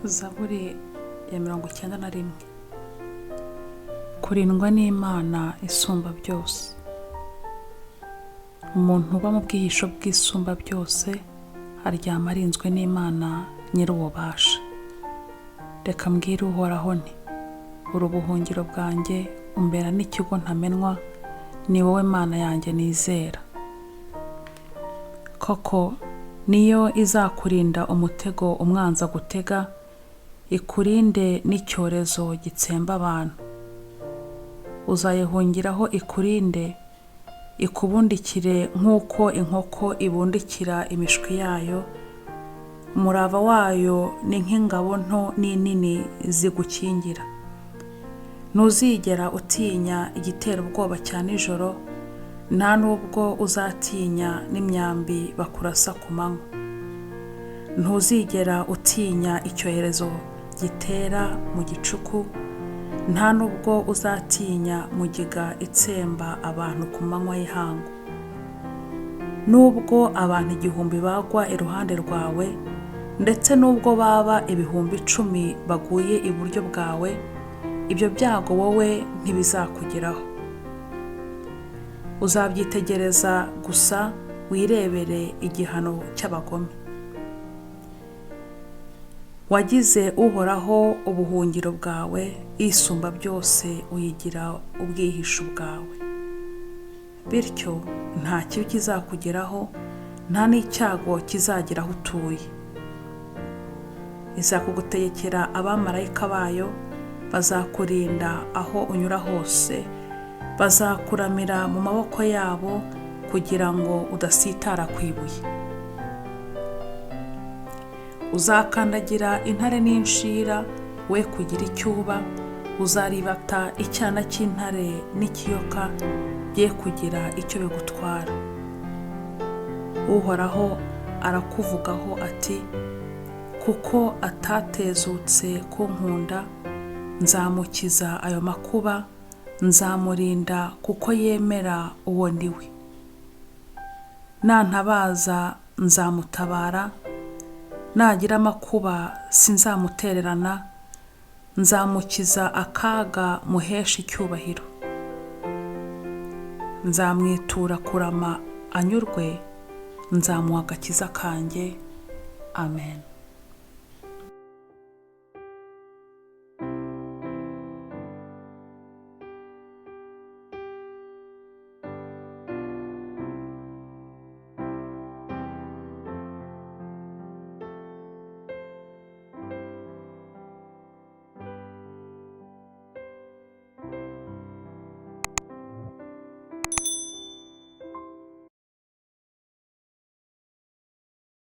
Zaburi ya 91. Kurindwa n'Imana isumba byose. Umuntu uba mu bwihisho bw'isumba byose aryama arinzwe n'Imana nyir'ububasha. Reka mbwire Uhoraho nti, uri ubuhungiro bwanjye, umbera n'ikigo ntamenwa, ni wowe Mana yanjye nizera. Koko niyo izakurinda umutego umwanza gutega, ikurinde n'icyorezo gitsemba abantu. Uzayihungiraho ikurinde, ikubundikire nk'uko inkoko ibundikira imishwi yayo. Umurava wayo ni nk'ingabo nto n'inini zigukingira. Ntuzigera utinya igitera ubwoba cya nijoro, nta nubwo uzatinya n'imyambi bakurasa ku manywa. Ntuzigera utinya icyorezo gitera mu gicuku, nta nubwo uzatinya mugiga itsemba abantu ku manywa y'ihangu. Nubwo abantu 1000 bagwa iruhande rwawe, ndetse nubwo baba 10,000 baguye iburyo bwawe, ibyo byago wowe ntibizakugeraho. Uzabyitegereza gusa wirebere igihano cy'abagome. Wagize Uhoraho ubuhungiro bwawe, isumba byose uyigira ubwihisho bwawe. Bityo nta kibi kizakugeraho, nta n'icyago kizagera aho utuye. Izakugutegekera abamarayika bayo, bazakurinda aho unyura hose, bazakuramira mu maboko yabo kugira ngo udasitara ku ibuye. Uzakandagira intare n'inshira, we kugira icyuba, uzaribata icyana cy'intare n'ikiyoka, bye kugira icyo bigutwara. Uhoraho arakuvugaho ati, kuko atatezutse kunkunda, nzamukiza ayo makuba, nzamurinda kuko yemera uwo ndiwe. Nantabaza nzamutabara, nagira amakuba sinzamutererana, nzamukiza akaga muhesha icyubahiro. Nzamwitura kurama anyurwe, nzamuha agakiza kanjye. Amen.